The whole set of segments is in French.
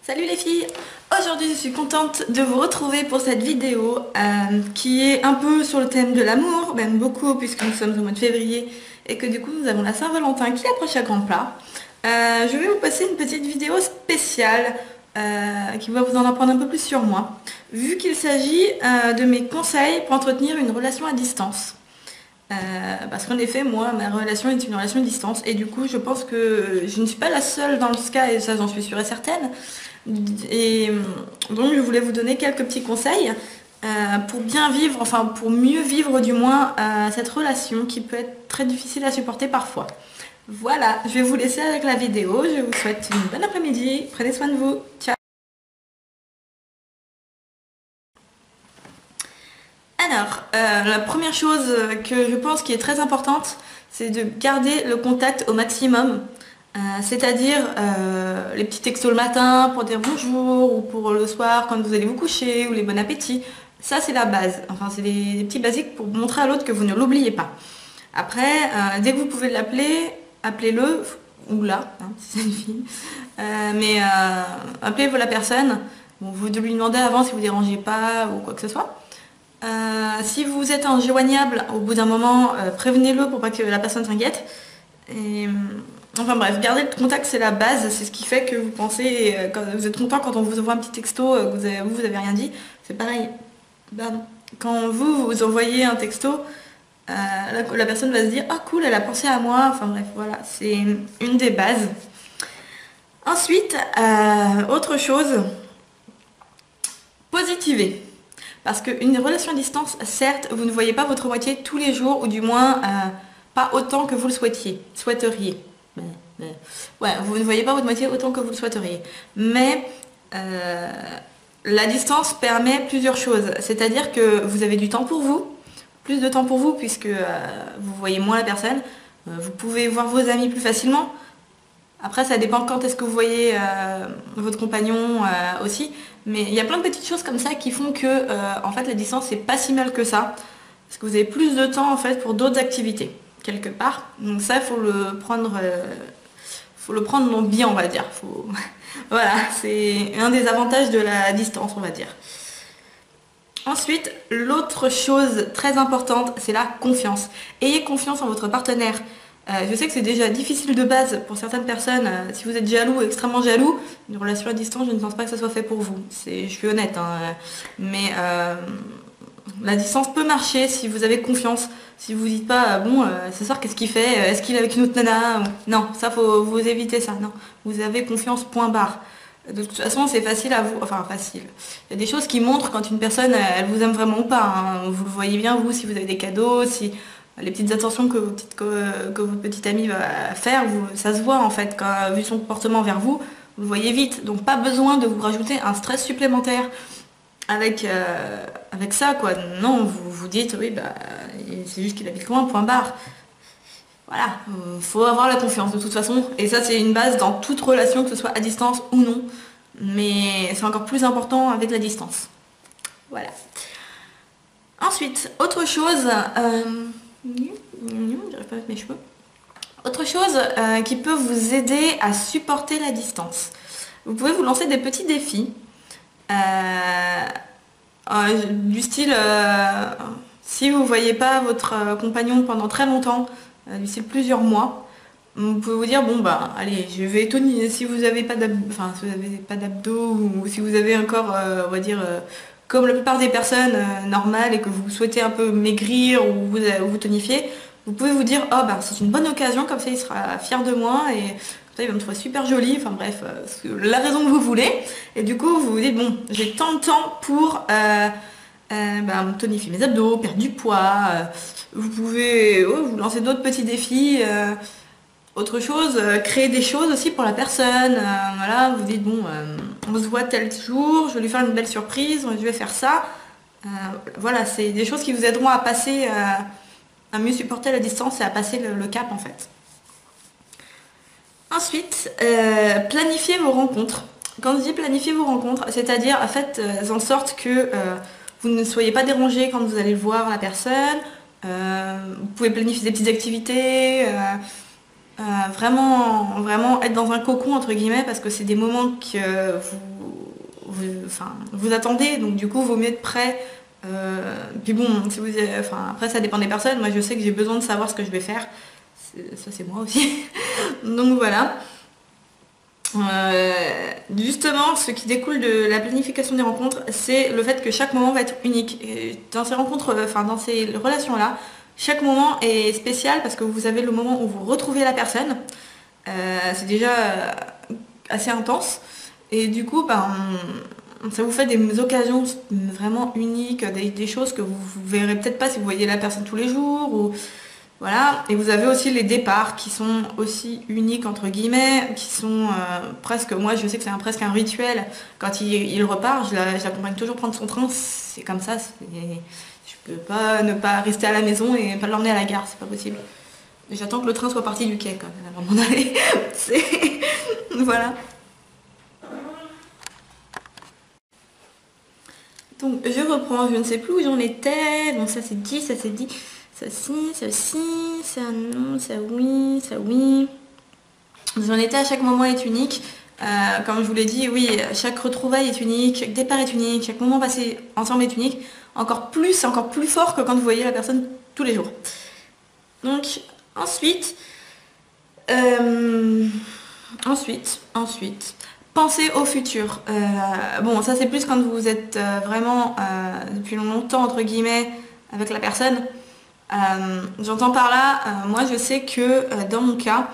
Salut les filles! Aujourd'hui je suis contente de vous retrouver pour cette vidéo qui est un peu sur le thème de l'amour, même beaucoup puisque nous sommes au mois de février et que du coup nous avons la Saint-Valentin qui approche à grands pas. Je vais vous passer une petite vidéo spéciale qui va vous en apprendre un peu plus sur moi, vu qu'il s'agit de mes conseils pour entretenir une relation à distance. Parce qu'en effet, moi, ma relation est une relation à distance et du coup, je pense que je ne suis pas la seule dans ce cas et ça, j'en suis sûre et certaine. Et donc, je voulais vous donner quelques petits conseils pour bien vivre, enfin pour mieux vivre du moins cette relation qui peut être très difficile à supporter parfois. Voilà, je vais vous laisser avec la vidéo. Je vous souhaite une bonne après-midi. Prenez soin de vous. Ciao! Alors, la première chose que je pense qui est très importante, c'est de garder le contact au maximum. C'est-à-dire les petits textos le matin pour dire bonjour ou pour le soir quand vous allez vous coucher ou les bon appétit. Ça, c'est la base. Enfin, c'est des petits basiques pour montrer à l'autre que vous ne l'oubliez pas. Après, dès que vous pouvez l'appeler, appelez-le ou là, hein, si c'est une fille. Appelez-vous la personne. Bon, vous devez lui demander avant si vous ne dérangez pas ou quoi que ce soit. Si vous êtes injoignable au bout d'un moment, prévenez-le pour pas que la personne s'inquiète. Enfin bref, garder le contact c'est la base, c'est ce qui fait que vous pensez, quand vous êtes content quand on vous envoie un petit texto, que vous avez rien dit, c'est pareil. Pardon. Quand vous envoyez un texto, la personne va se dire ah cool, elle a pensé à moi, enfin bref, voilà, c'est une des bases. Ensuite, autre chose, positiver. Parce qu'une relation à distance, certes, vous ne voyez pas votre moitié tous les jours, ou du moins pas autant que vous le souhaiteriez. Ouais, vous ne voyez pas votre moitié autant que vous le souhaiteriez. Mais la distance permet plusieurs choses. C'est-à-dire que vous avez du temps pour vous, plus de temps pour vous, puisque vous voyez moins la personne. Vous pouvez voir vos amis plus facilement. Après, ça dépend quand est-ce que vous voyez votre compagnon aussi. Mais il y a plein de petites choses comme ça qui font que en fait, la distance, c'est pas si mal que ça. Parce que vous avez plus de temps en fait pour d'autres activités, quelque part. Donc ça, il faut le prendre bien, on va dire. Voilà, c'est un des avantages de la distance, on va dire. Ensuite, l'autre chose très importante, c'est la confiance. Ayez confiance en votre partenaire. Je sais que c'est déjà difficile de base pour certaines personnes. Si vous êtes jaloux, extrêmement jaloux, une relation à distance, je ne pense pas que ça soit fait pour vous. Je suis honnête, hein. Mais la distance peut marcher si vous avez confiance. Si vous dites pas, bon, ce soir, qu'est-ce qu'il fait? Est-ce qu'il est avec une autre nana? Non, ça, faut vous éviter ça. Non, vous avez confiance, point barre. De toute façon, c'est facile à vous. Enfin, facile. Il y a des choses qui montrent quand une personne, elle vous aime vraiment ou pas, hein. Vous le voyez bien, vous, si vous avez des cadeaux, si les petites attentions que votre petite amie va faire, ça se voit en fait, vu son comportement vers vous, vous le voyez vite. Donc pas besoin de vous rajouter un stress supplémentaire avec ça, quoi. Non, vous vous dites, oui, bah, c'est juste qu'il habite loin, point barre. Voilà, faut avoir la confiance de toute façon. Et ça, c'est une base dans toute relation, que ce soit à distance ou non. Mais c'est encore plus important avec la distance. Voilà. Ensuite, autre chose... j'arrive pas à mettre mes cheveux. Autre chose qui peut vous aider à supporter la distance. Vous pouvez vous lancer des petits défis. Du style, si vous ne voyez pas votre compagnon pendant très longtemps, du style plusieurs mois, vous pouvez vous dire, bon bah allez, je vais étonner si vous n'avez pas d'abdos ou si vous avez encore, on va dire, comme la plupart des personnes normales et que vous souhaitez un peu maigrir ou vous tonifier, vous pouvez vous dire, oh bah c'est une bonne occasion, comme ça il sera fier de moi et comme ça il va me trouver super jolie, enfin bref, la raison que vous voulez. Et du coup vous vous dites, bon, j'ai tant de temps pour tonifier mes abdos, perdre du poids. Vous pouvez vous lancer d'autres petits défis. Autre chose, créer des choses aussi pour la personne. Voilà, vous dites, bon, on se voit tel jour, je vais lui faire une belle surprise, je vais faire ça. Voilà, c'est des choses qui vous aideront à passer, à mieux supporter la distance et à passer le cap en fait. Ensuite, planifiez vos rencontres. Quand je dis planifier vos rencontres, c'est-à-dire faites en sorte que vous ne soyez pas dérangé quand vous allez voir la personne. Vous pouvez planifier des petites activités. vraiment être dans un cocon entre guillemets parce que c'est des moments que vous attendez, donc du coup vaut mieux être prêt. Puis bon, si après ça dépend des personnes, moi je sais que j'ai besoin de savoir ce que je vais faire, ça c'est moi aussi. Donc voilà. Justement, ce qui découle de la planification des rencontres, c'est le fait que chaque moment va être unique. Et dans ces rencontres, dans ces relations-là, chaque moment est spécial parce que vous avez le moment où vous retrouvez la personne. C'est déjà assez intense. Et du coup, ça vous fait des occasions vraiment uniques, des choses que vous verrez peut-être pas si vous voyez la personne tous les jours. Ou voilà, et vous avez aussi les départs qui sont aussi uniques entre guillemets, qui sont presque, moi je sais que c'est presque un rituel. Quand il repart, je l'accompagne toujours prendre son train, c'est comme ça, je peux pas ne pas rester à la maison et pas l'emmener à la gare, c'est pas possible. J'attends que le train soit parti du quai quand même avant d'en aller. Voilà. Donc je reprends, je ne sais plus où j'en étais, donc ça c'est dit, ça c'est dit. Ça si, ça non, ça oui, ça oui. J'en étais à chaque moment est unique. Comme je vous l'ai dit, oui, chaque retrouvaille est unique, chaque départ est unique, chaque moment passé ensemble est unique. Encore plus fort que quand vous voyez la personne tous les jours. Donc ensuite, pensez au futur. Bon, ça c'est plus quand vous êtes vraiment depuis longtemps entre guillemets avec la personne. J'entends par là, moi je sais que dans mon cas,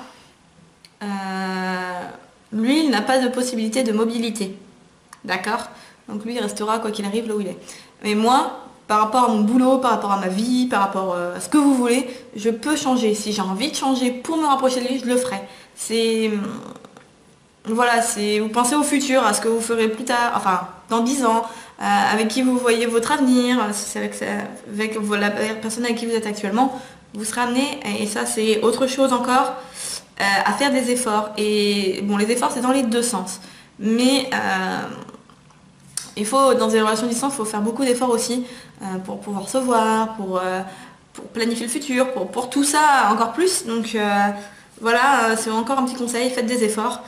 lui il n'a pas de possibilité de mobilité. D'accord? Donc lui il restera quoi qu'il arrive là où il est. Mais moi, par rapport à mon boulot, par rapport à ma vie, par rapport à ce que vous voulez, je peux changer. Si j'ai envie de changer pour me rapprocher de lui, je le ferai. Voilà, vous pensez au futur, à ce que vous ferez plus tard, enfin dans 10 ans. Avec qui vous voyez votre avenir, si c'est avec la personne avec qui vous êtes actuellement, vous serez amené, et ça c'est autre chose encore, à faire des efforts. Et bon, les efforts c'est dans les deux sens. Mais dans des relations de distance, il faut faire beaucoup d'efforts aussi pour pouvoir se voir, pour planifier le futur, pour tout ça encore plus. Donc voilà, c'est encore un petit conseil, faites des efforts.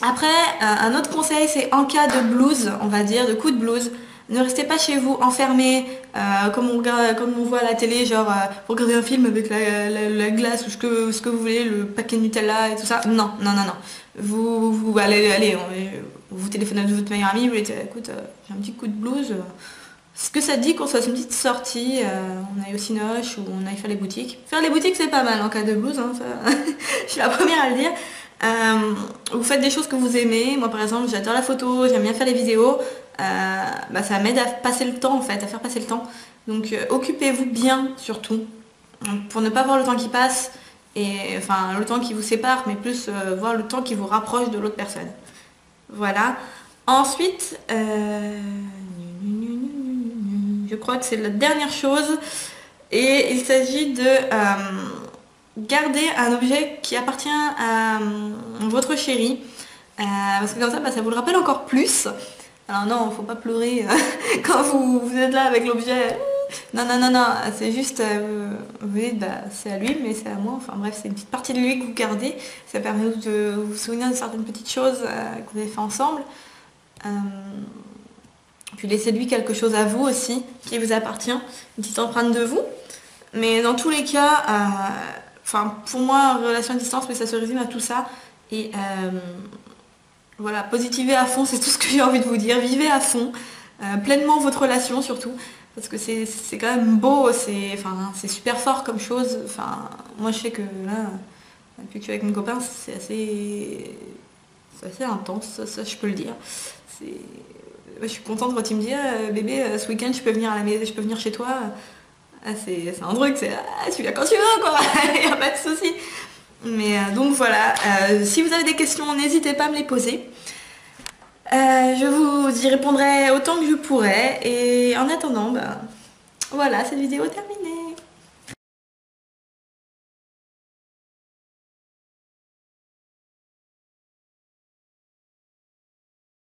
Après, un autre conseil, c'est en cas de blues, on va dire, de coup de blues, ne restez pas chez vous enfermés, comme on voit à la télé, genre pour regarder un film avec la glace ou ce que vous voulez, le paquet de Nutella et tout ça. Non. Vous allez, vous téléphonez à votre meilleur ami, vous lui dites, écoute, j'ai un petit coup de blues. Est-ce que ça te dit qu'on se fasse une petite sortie, on aille au Cinoche ou on aille faire les boutiques. Faire les boutiques c'est pas mal en cas de blues, hein, ça, je suis la première à le dire. Vous faites des choses que vous aimez. Moi par exemple j'adore la photo, j'aime bien faire les vidéos. Ça m'aide à passer le temps en fait, à faire passer le temps. Donc occupez-vous bien surtout, pour ne pas voir le temps qui passe et enfin le temps qui vous sépare, mais plus voir le temps qui vous rapproche de l'autre personne. Voilà. Ensuite, je crois que c'est la dernière chose et il s'agit de garder un objet qui appartient à votre chéri parce que comme ça, ça vous le rappelle encore plus. Alors non, faut pas pleurer quand vous êtes là avec l'objet. Non, c'est juste, vous dites, c'est à lui, mais c'est à moi. Enfin bref, c'est une petite partie de lui que vous gardez. Ça permet de vous souvenir de certaines petites choses que vous avez fait ensemble. Puis laissez lui quelque chose à vous aussi, qui vous appartient, une petite empreinte de vous. Mais dans tous les cas, pour moi, relation à distance, mais ça se résume à tout ça. Et voilà, positivez à fond, c'est tout ce que j'ai envie de vous dire. Vivez à fond, pleinement votre relation surtout, parce que c'est quand même beau, c'est super fort comme chose. Moi je sais que là, depuis que je suis avec mon copain, c'est assez intense, ça je peux le dire. Je suis contente quand il me dit bébé, ce week-end je peux venir à la maison, je peux venir chez toi. C'est un truc, tu viens quand tu veux quoi, il n'y a pas de souci. Mais donc voilà, si vous avez des questions, n'hésitez pas à me les poser. Je vous y répondrai autant que je pourrai. Et en attendant, voilà, cette vidéo est terminée.